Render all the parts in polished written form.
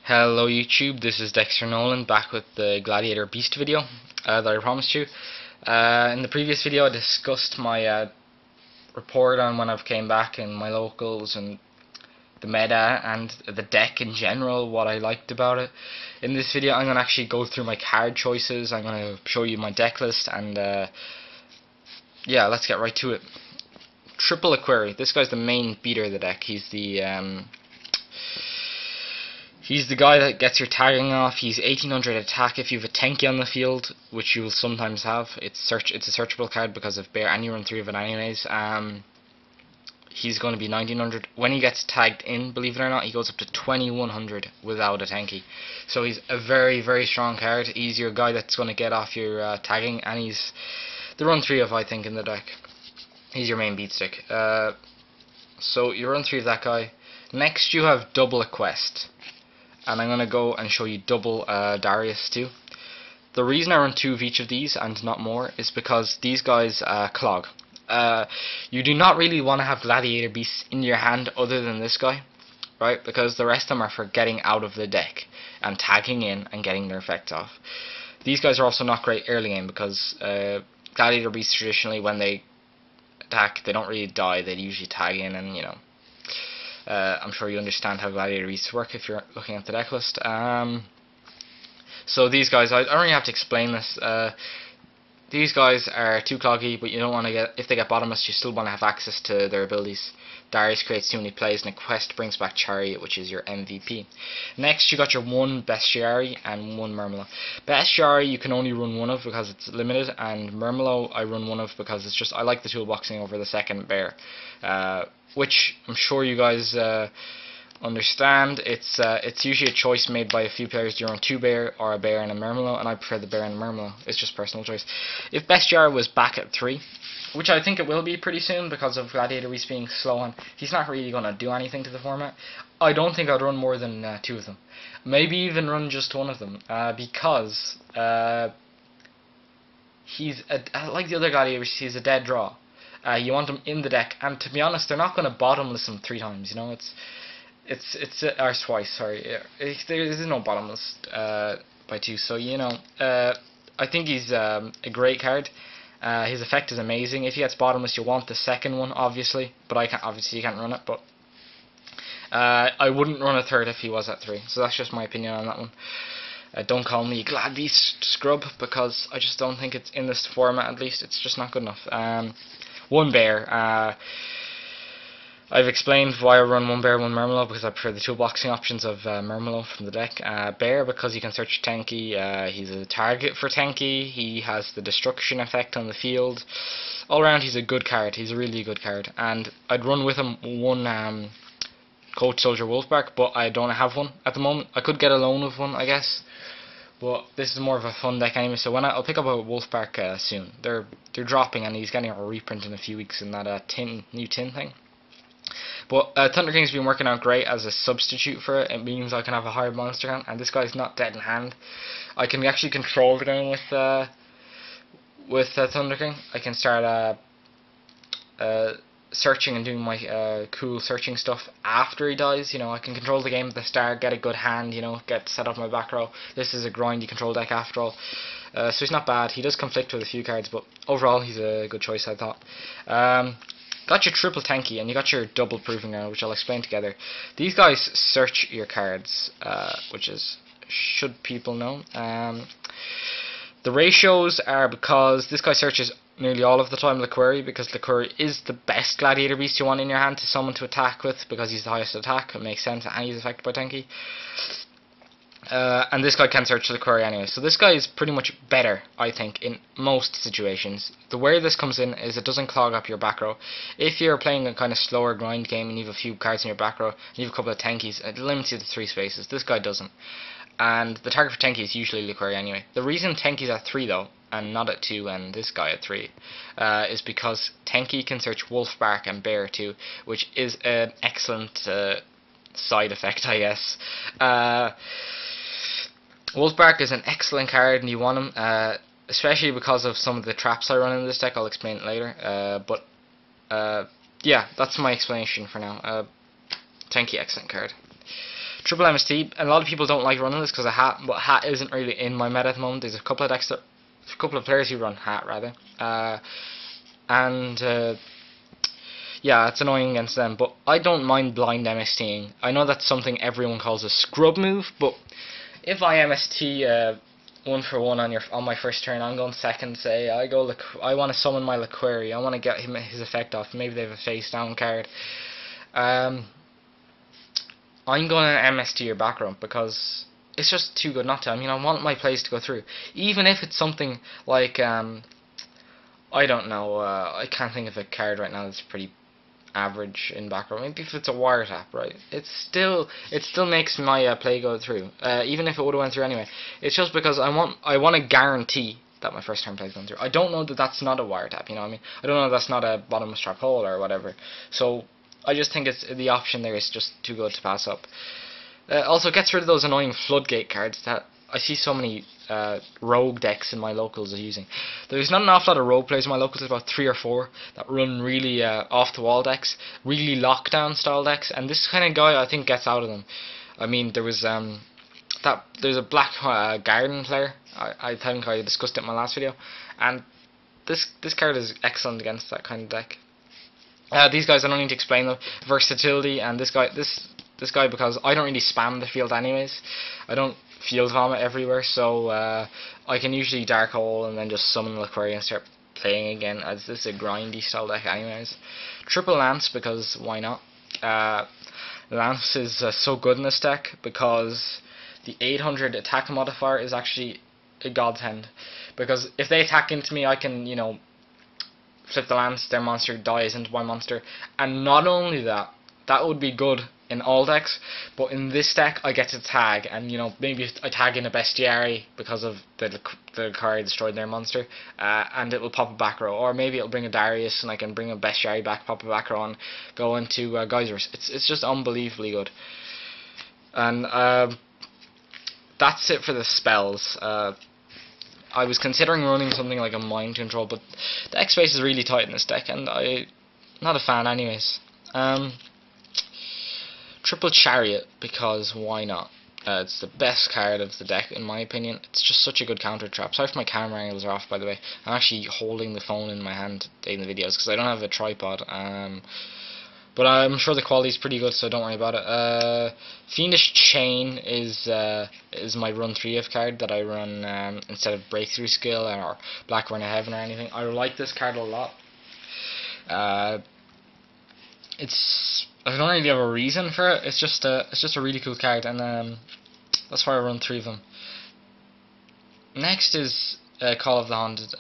Hello YouTube, this is Dexter Nolan back with the Gladiator Beast video that I promised you. In the previous video I discussed my report on when I've came back and my locals and the meta and the deck in general, what I liked about it. In this video I'm going to actually go through my card choices, I'm going to show you my deck list, and yeah, let's get right to it. Triple Laquari, this guy's the main beater of the deck. He's the guy that gets your tagging off. He's 1800 attack if you have a Tenki on the field, which you will sometimes have. It's a searchable card because of bear, and you run 3 of it anyways. He's going to be 1900. When he gets tagged in, believe it or not, he goes up to 2100 without a Tenki. So he's a very, very strong card. He's your guy that's going to get off your tagging, and he's the run 3 of, I think, in the deck. He's your main beat stick. So you run 3 of that guy. Next you have double Equeste. And I'm going to go and show you double Darius too. The reason I run 2 of each of these and not more is because these guys clog. You do not really want to have Gladiator Beasts in your hand other than this guy, right? Because the rest of them are for getting out of the deck and tagging in and getting their effects off. These guys are also not great early game because Gladiator Beasts traditionally, when they attack, they don't really die. They usually tag in, and you know. I'm sure you understand how Gladiator Beasts work if you're looking at the deck list. So these guys, I don't really have to explain this. These guys are too cloggy, but you don't want to get, if they get Bottomless, you still want to have access to their abilities. Darius creates too many plays, and Equeste brings back Chariot, which is your MVP. Next, you got your 1 Bestiari and 1 Murmillo. Bestiari you can only run 1 of because it's limited, and Murmillo I run 1 of because it's just, I like the toolboxing over the second bear. Which I'm sure you guys understand. It's usually a choice made by a few players. Do you run 2 bear or a bear and a Murmillo? And I prefer the bear and the Murmillo. It's just personal choice. If Bestiari was back at 3, which I think it will be pretty soon because of Gladiator Beast being slow and he's not really going to do anything to the format, I don't think I'd run more than 2 of them. Maybe even run just 1 of them because he's like the other Gladiators, he's a dead draw. You want them in the deck, and to be honest, they're not going to bottomless him 3 times. You know, or twice. Sorry, there is no bottomless by 2. So you know, I think he's a great card. His effect is amazing. If he gets bottomless, you want the second one, obviously. But obviously you can't run it. But I wouldn't run a 3rd if he was at 3. So that's just my opinion on that one. Don't call me Glad Beast Scrub because I just don't think it's in this format. At least it's just not good enough. 1 bear. I've explained why I run 1 bear, 1 Murmillo, because I prefer the toolboxing options of Murmillo from the deck. Bear because you can search Tenki. He's a target for Tenki. He has the destruction effect on the field. All around, he's a good card. He's a really good card, and I'd run with him 1 Coach Soldier Wolfbark, but I don't have 1 at the moment. I could get a loan of 1, I guess. But this is more of a fun deck anyway, so I'll pick up a Wolfbark soon. They're dropping, and he's getting a reprint in a few weeks in that new tin thing. But Thunder King's been working out great as a substitute for it. It means I can have a higher monster count, and this guy's not dead in hand. I can actually control the game with Thunder King. I can start searching and doing my cool searching stuff after he dies. You know, I can control the game at the start, get a good hand, you know, get set up my back row. This is a grindy control deck after all. So he's not bad. He does conflict with a few cards, but overall he's a good choice, I thought. Got your triple Tenki and you got your double Proving Ground, which I'll explain together. These guys search your cards, which is, should people know. The ratios are because this guy searches nearly all of the time Laquari, because Laquari is the best Gladiator Beast you want in your hand to summon to attack with, because he's the highest attack. It makes sense, and he's affected by Tenki. And this guy can search Laquari anyway, so this guy is pretty much better, I think, in most situations. The way this comes in is it doesn't clog up your back row. If you're playing a kind of slower grind game and you have a few cards in your back row, and you have a couple of Tenkis, it limits you to 3 spaces. This guy doesn't. And the target for Tenki is usually Laquari anyway. The reason Tenki's at 3 though, and not at 2 and this guy at 3, is because Tenki can search Wolfbark and Bear too, which is an excellent side effect, I guess. Wolfbark is an excellent card and you want him, especially because of some of the traps I run in this deck. I'll explain it later. Yeah, that's my explanation for now. Tenki, excellent card. Triple MST, and a lot of people don't like running this because of Hat, but Hat isn't really in my meta at the moment. There's a couple of decks that, a couple of players who run Hat rather, yeah, it's annoying against them, but I don't mind blind MSTing. I know that's something everyone calls a scrub move, but if I MST 1-for-1 on my first turn, I'm going second. Say I want to summon my Laquari. I want to get his effect off. Maybe they have a face down card. I'm going to MST your back row because it's just too good not to. I mean, I want my plays to go through, even if it's something like I don't know. I can't think of a card right now that's pretty average in back row. Maybe if it's a WireTap, right? It still makes my play go through, even if it would have went through anyway. It's just because I want to guarantee that my first turn play is going through. I don't know that that's not a WireTap. You know what I mean? I don't know that's not a bottomless trap hole or whatever. So I just think it's the option there is just too good to pass up. Also, gets rid of those annoying floodgate cards that I see so many rogue decks in my locals are using. There's not an awful lot of rogue players in my locals. There's about 3 or 4 that run really off the wall decks, really lockdown style decks, and this kind of guy I think gets out of them. I mean, there's a black garden player. I think I discussed it in my last video, and this card is excellent against that kind of deck. These guys, I don't need to explain them. Versatility, and this guy because I don't really spam the field anyways. I don't field vomit everywhere, so I can usually Dark Hole and then just summon Laquari and start playing again, as this is a grindy style deck anyways. Triple Lance, because why not? Lance is so good in this deck because the 800 attack modifier is actually a godsend, because if they attack into me I can, you know, flip the Lance, their monster dies into my monster, and not only that would be good in all decks, but in this deck I get to tag, and you know, maybe I tag in a Bestiari because of the card destroyed their monster, and it will pop a back row, or maybe it'll bring a Darius and I can bring a Bestiari back, pop a back row, and go into Gyzarus. It's just unbelievably good. And that's it for the spells. I was considering running something like a Mind Control, but the deck space is really tight in this deck, and I'm not a fan anyways. Triple Chariot, because why not? It's the best card of the deck in my opinion. It's just such a good counter trap. Sorry if my camera angles are off, by the way. I'm actually holding the phone in my hand in the videos because I don't have a tripod. But I'm sure the quality is pretty good, so don't worry about it. Fiendish Chain is my run 3 of card that I run instead of Breakthrough Skill or Black Run of Heaven or anything. I like this card a lot. I don't really have a reason for it. It's just a really cool card, and that's why I run 3 of them. Next is Call of the Haunted.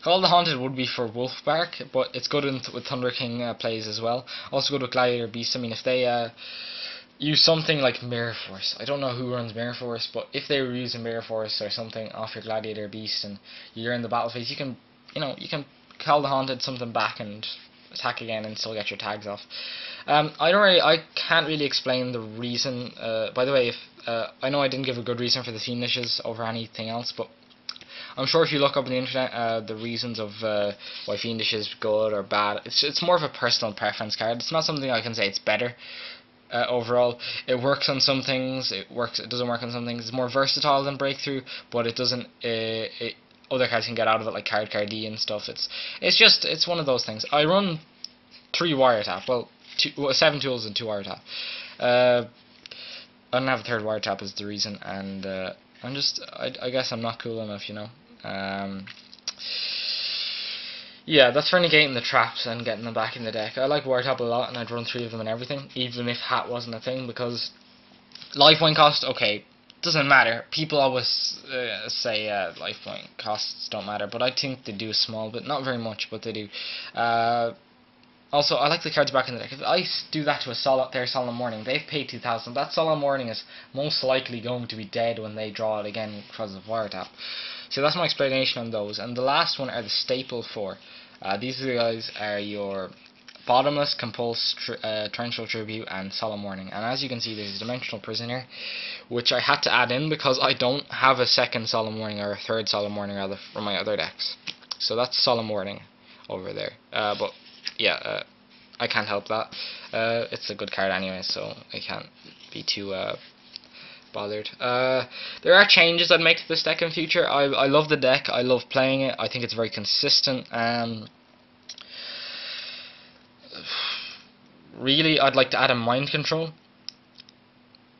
Call of the Haunted would be for Wolfbark, but it's good with Thunder King plays as well. Also good with Gladiator Beast. I mean, if they use something like Mirror Force, I don't know who runs Mirror Force, but if they were using Mirror Force or something off your Gladiator Beast and you're in the battle phase, you can Call the Haunted something back and attack again and still get your tags off. I can't really explain the reason. By the way, if I know I didn't give a good reason for the Fiendishes over anything else, but I'm sure if you look up on the internet the reasons of why Fiendish is good or bad, it's more of a personal preference card. It's not something I can say it's better. Overall, it works on some things. It doesn't work on some things. It's more versatile than Breakthrough, but it doesn't. Other cards can get out of it, like Card D and stuff. It's one of those things. I run 3 WireTap, 7 tools and 2 WireTap. I don't have a third WireTap is the reason, and I guess I'm not cool enough, you know. Yeah, that's for negating the traps and getting them back in the deck. I like WireTap a lot, and I'd run 3 of them and everything, even if Hat wasn't a thing, because life point cost, okay, doesn't matter. People always say life point costs don't matter, but I think they do a small bit, not very much, but they do. Also, I like the cards back in the deck. If I do that to their Solemn Warning, they've paid 2,000. That Solemn Warning is most likely going to be dead when they draw it again because of WireTap. So that's my explanation on those. And the last one are the staple 4. These guys are your Bottomless, Compulsory, Torrential Tribute, and Solemn Warning. And as you can see, there's a Dimensional Prisoner, which I had to add in because I don't have a second Solemn Warning, or a third Solemn Warning rather, from my other decks. So that's Solemn Warning over there. But yeah, I can't help that. It's a good card anyway, so I can't be too bothered. There are changes I'd make to this deck in future. I love the deck. I love playing it. I think it's very consistent. Really, I'd like to add a mind control.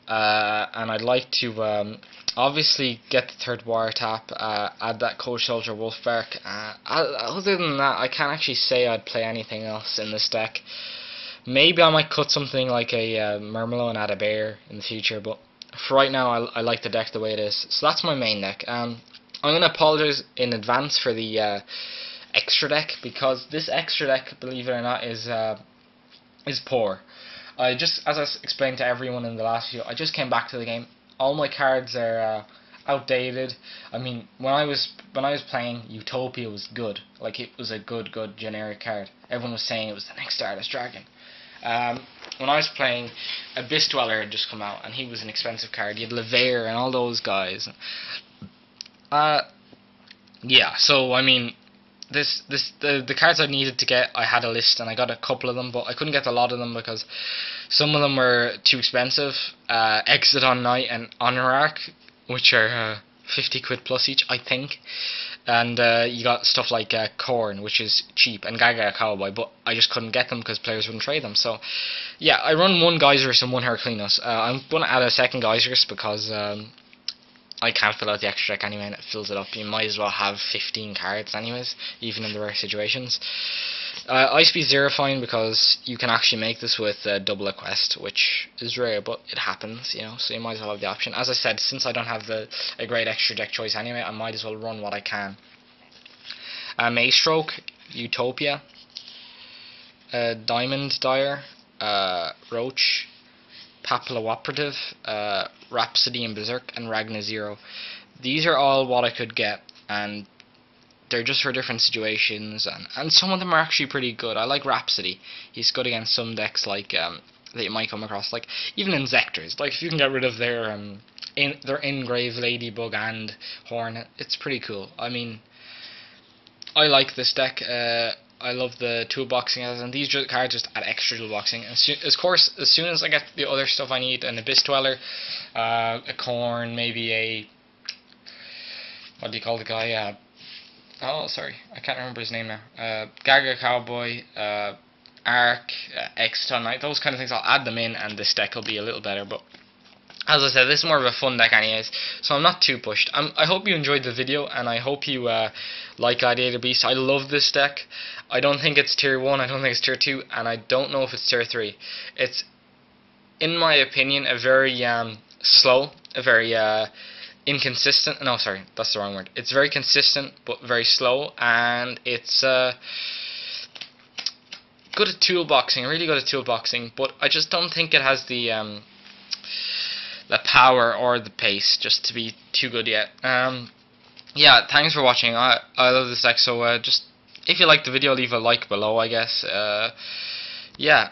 And I'd like to obviously get the third WireTap, add that Cold Soldier Wolfbark. Other than that, I can't actually say I'd play anything else in this deck. Maybe I might cut something like a Murmillo and add a bear in the future, but for right now I like the deck the way it is. So that's my main deck. I'm going to apologize in advance for the extra deck, because this extra deck, believe it or not, is poor. As I explained to everyone in the last video, I just came back to the game. All my cards are outdated. I mean, when I was playing, Utopia was good. Like, it was a good generic card. Everyone was saying it was the next Stardust Dragon. When I was playing, Abyss Dweller had just come out, and he was an expensive card. You had Levair and all those guys. Yeah, so I mean, the cards I needed to get, I had a list, and I got a couple of them, but I couldn't get a lot of them because some of them were too expensive. Exodon Knight and Honorarch, which are 50 quid plus each, I think. And you got stuff like Korn, which is cheap, and Gagaga Cowboy, but I just couldn't get them because players wouldn't trade them. So, yeah, I run one Gyzarus and one Heraklinos. I'm going to add a second Gyzarus because I can't fill out the extra deck anyway, and it fills it up. You might as well have 15 cards anyways, even in the rare situations. Ice Beast Zerifying, because you can actually make this with double Equeste, which is rare, but it happens, you know, so you might as well have the option. As I said, since I don't have a great extra deck choice anyway, I might as well run what I can. Maystroke, Utopia, Diamond Dyer, Roach, Papilloperative, Rhapsody and Berserk, and Ragna Zero. These are all what I could get, and they're just for different situations, and some of them are actually pretty good. I like Rhapsody. He's good against some decks like that you might come across, like even Insectors. Like, if you can get rid of their Engrave, Ladybug, and Hornet, it's pretty cool. I mean, I like this deck. I love the toolboxing, and these cards just add extra toolboxing. And of course, as soon as I get the other stuff I need, an Abyss Dweller, a Corn, maybe a, what do you call the guy? Oh, sorry, I can't remember his name now. Gagaga Cowboy, Arc, Exton Knight, those kind of things, I'll add them in, and this deck will be a little better. But as I said, this is more of a fun deck anyways, so I'm not too pushed. I hope you enjoyed the video, and I hope you like Gladiator Beast. I love this deck. I don't think it's tier 1, I don't think it's tier 2, and I don't know if it's tier 3. It's, in my opinion, a very slow, a very inconsistent, no, sorry, that's the wrong word. It's very consistent, but very slow, and it's good at toolboxing, really good at toolboxing, but I just don't think it has the power or the pace just to be too good yet. Yeah, thanks for watching. I love this deck, so just, if you liked the video, leave a like below, I guess. Yeah.